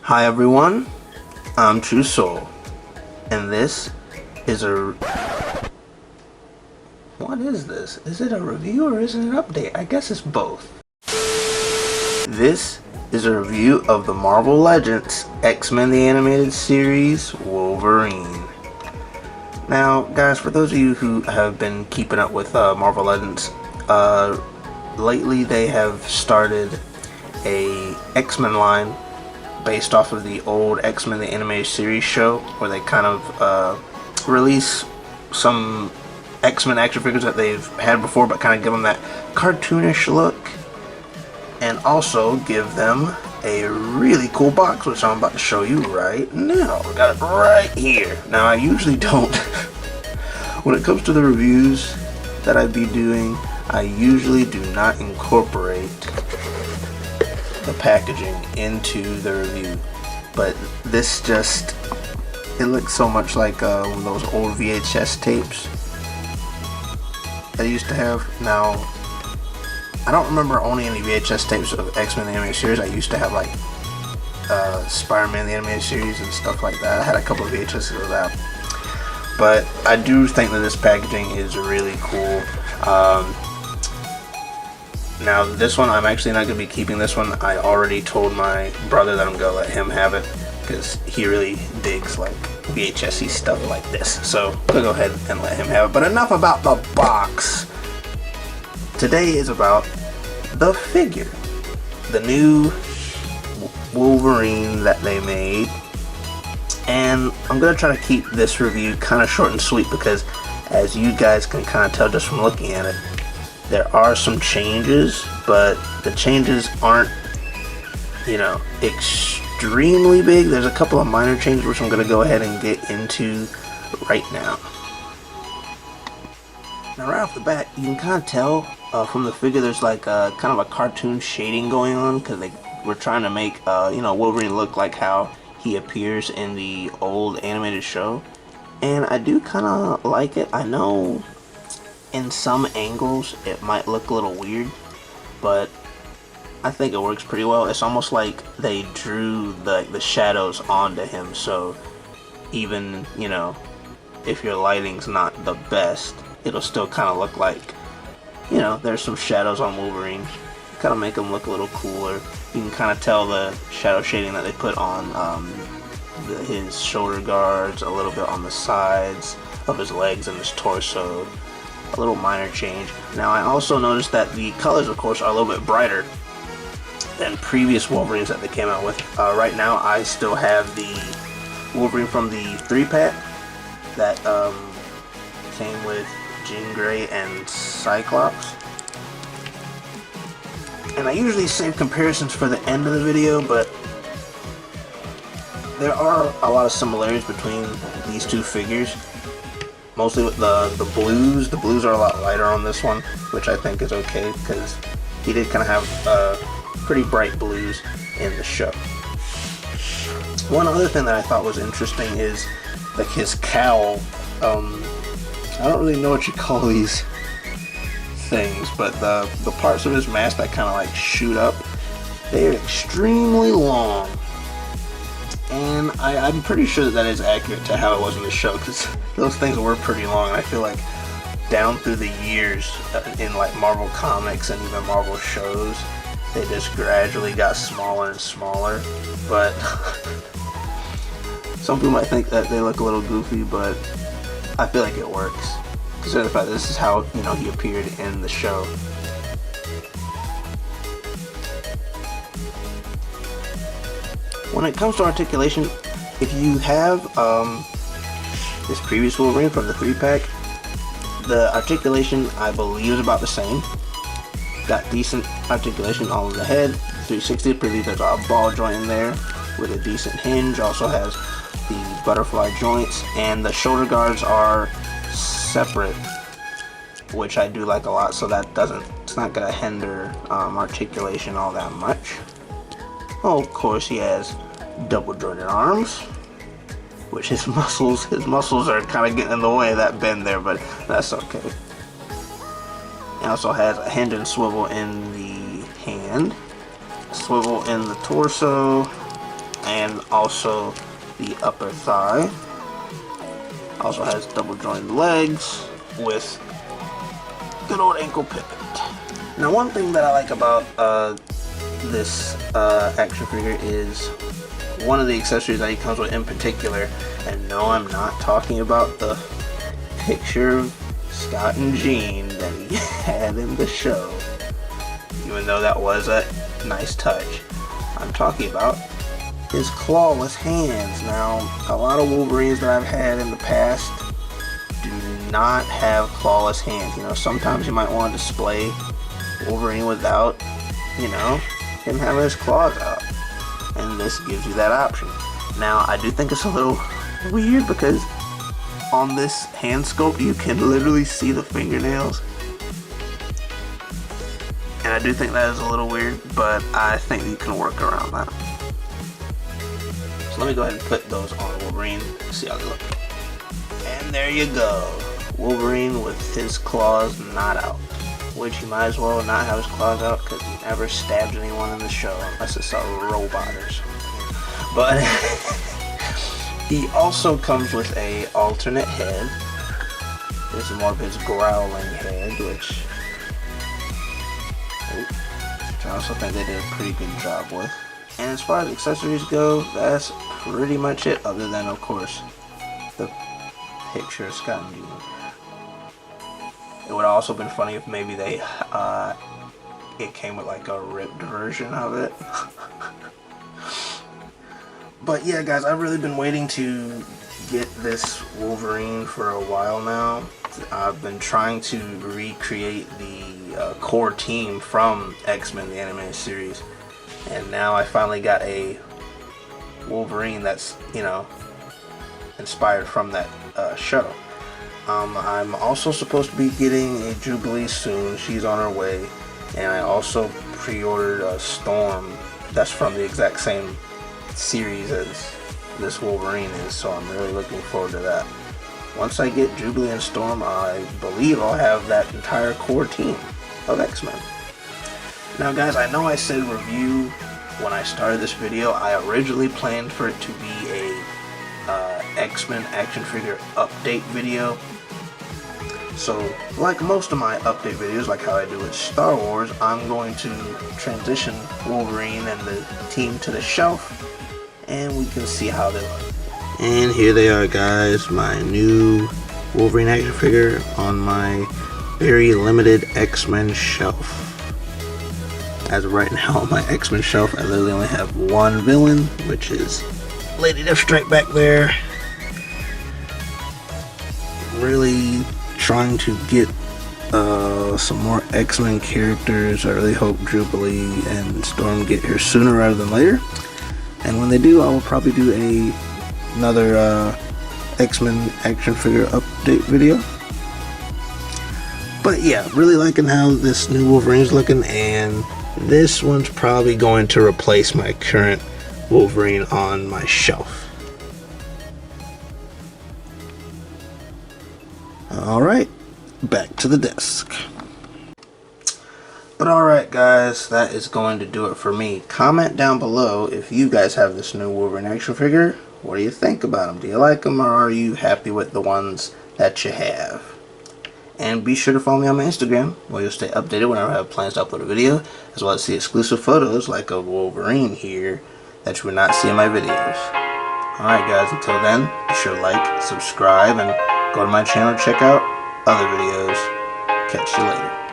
Hi everyone, I'm True Soul, and this is a... What is this? Is it a review or is it an update? I guess it's both. This is a review of the Marvel Legends X-Men the Animated Series Wolverine. Now guys, for those of you who have been keeping up with Marvel Legends, lately they have started a X-Men line based off of the old X-Men the Animated Series show, where they kind of release some X-Men action figures that they've had before, but kind of give them that cartoonish look, and also give them a really cool box, which I'm about to show you right now. I got it right here. Now I usually don't when it comes to the reviews that I'd be doing, I usually do not incorporate the packaging into the review, but this just, it looks so much like one of those old VHS tapes I used to have. Now I don't remember owning any VHS tapes of X-Men the Animated Series. I used to have like Spider-Man the Animated Series and stuff like that. I had a couple of VHSs of that, but I do think that this packaging is really cool. Now this one, I'm actually not going to be keeping this one. I already told my brother that I'm going to let him have it, because he really digs like VHS-y stuff like this. So I'm going to go ahead and let him have it. But enough about the box. Today is about the figure. The new Wolverine that they made. And I'm going to try to keep this review kind of short and sweet, because as you guys can kind of tell just from looking at it, there are some changes, but the changes aren't, you know, extremely big. There's a couple of minor changes which I'm going to go ahead and get into right now. Now right off the bat, you can kind of tell from the figure there's like a kind of a cartoon shading going on, because they were trying to make you know, Wolverine look like how he appears in the old animated show. And I do kind of like it. I know in some angles it might look a little weird, but I think it works pretty well. It's almost like they drew the shadows onto him, so even, you know, if your lighting's not the best, it'll still kind of look like, you know, there's some shadows on Wolverine. Kind of make him look a little cooler. You can kind of tell the shadow shading that they put on his shoulder guards, a little bit on the sides of his legs and his torso. A little minor change. Now I also noticed that the colors, of course, are a little bit brighter than previous Wolverines that they came out with. Right now I still have the Wolverine from the 3-pack that came with Jean Grey and Cyclops. And I usually save comparisons for the end of the video, but there are a lot of similarities between these two figures. Mostly with the blues. The blues are a lot lighter on this one, which I think is okay, because he did kind of have pretty bright blues in the show. One other thing that I thought was interesting is like his cowl. I don't really know what you call these things, but the parts of his mask that kind of like shoot up, they are extremely long. And I'm pretty sure that is accurate to how it was in the show, because those things were pretty long. And I feel like down through the years in like Marvel comics and even Marvel shows, they just gradually got smaller and smaller. But some people might think that they look a little goofy, but I feel like it works, considering the fact that this is how, you know, he appeared in the show. When it comes to articulation, if you have this previous Wolverine from the 3-pack, the articulation I believe is about the same. Got decent articulation on the head. 360, I believe there's a ball joint in there with a decent hinge. Also has the butterfly joints, and the shoulder guards are separate, which I do like a lot, so that it's not gonna hinder articulation all that much. Oh, of course he has double jointed arms, which his muscles are kind of getting in the way of that bend there, but that's okay. He also has a hinge and swivel in the hand, swivel in the torso, and also the upper thigh. Also has double jointed legs with good old ankle pivot. Now, one thing that I like about this action figure is one of the accessories that he comes with in particular, and no, I'm not talking about the picture of Scott and Jean that he had in the show, even though that was a nice touch. I'm talking about his clawless hands. Now, a lot of Wolverines that I've had in the past do not have clawless hands. You know, sometimes you might want to display Wolverine without, you know, him having his claws out, and this gives you that option. Now, I do think it's a little weird because on this hand sculpt you can literally see the fingernails, and I do think that is a little weird, but I think you can work around that. So let me go ahead and put those on Wolverine, see how they look. And there you go, Wolverine with his claws not out. Which he might as well not have his claws out because he never stabs anyone in the show unless it's a robot or something. But he also comes with a alternate head. This is more of his growling head, which I also think they did a pretty good job with. And as far as accessories go, that's pretty much it, other than, of course, the picture of Scott and Jean. It would have also been funny if maybe they, it came with like a ripped version of it. But yeah, guys, I've really been waiting to get this Wolverine for a while now. I've been trying to recreate the core team from X-Men, the animated series. And now I finally got a Wolverine that's, you know, inspired from that shuttle. I'm also supposed to be getting a Jubilee soon. She's on her way. And I also pre-ordered a Storm that's from the exact same series as this Wolverine is, so I'm really looking forward to that. Once I get Jubilee and Storm, I believe I'll have that entire core team of X-Men. Now guys, I know I said review when I started this video. I originally planned for it to be a X-Men action figure update video. So, like most of my update videos, like how I do with Star Wars, I'm going to transition Wolverine and the team to the shelf, and we can see how they look. And here they are, guys, my new Wolverine action figure on my very limited X-Men shelf. As of right now, on my X-Men shelf, I literally only have one villain, which is Lady Deathstrike back there. Really trying to get some more X-Men characters. I really hope Jubilee and Storm get here sooner rather than later. And when they do, I will probably do another X-Men action figure update video. But yeah, really liking how this new Wolverine's looking, and this one's probably going to replace my current Wolverine on my shelf. Alright, back to the desk. But alright guys, that is going to do it for me. Comment down below if you guys have this new Wolverine action figure. What do you think about them? Do you like them, or are you happy with the ones that you have? And be sure to follow me on my Instagram, where you'll stay updated whenever I have plans to upload a video, as well as see exclusive photos like a Wolverine here that you would not see in my videos. Alright guys, until then, be sure to like, subscribe, and go to my channel to check out other videos. Catch you later.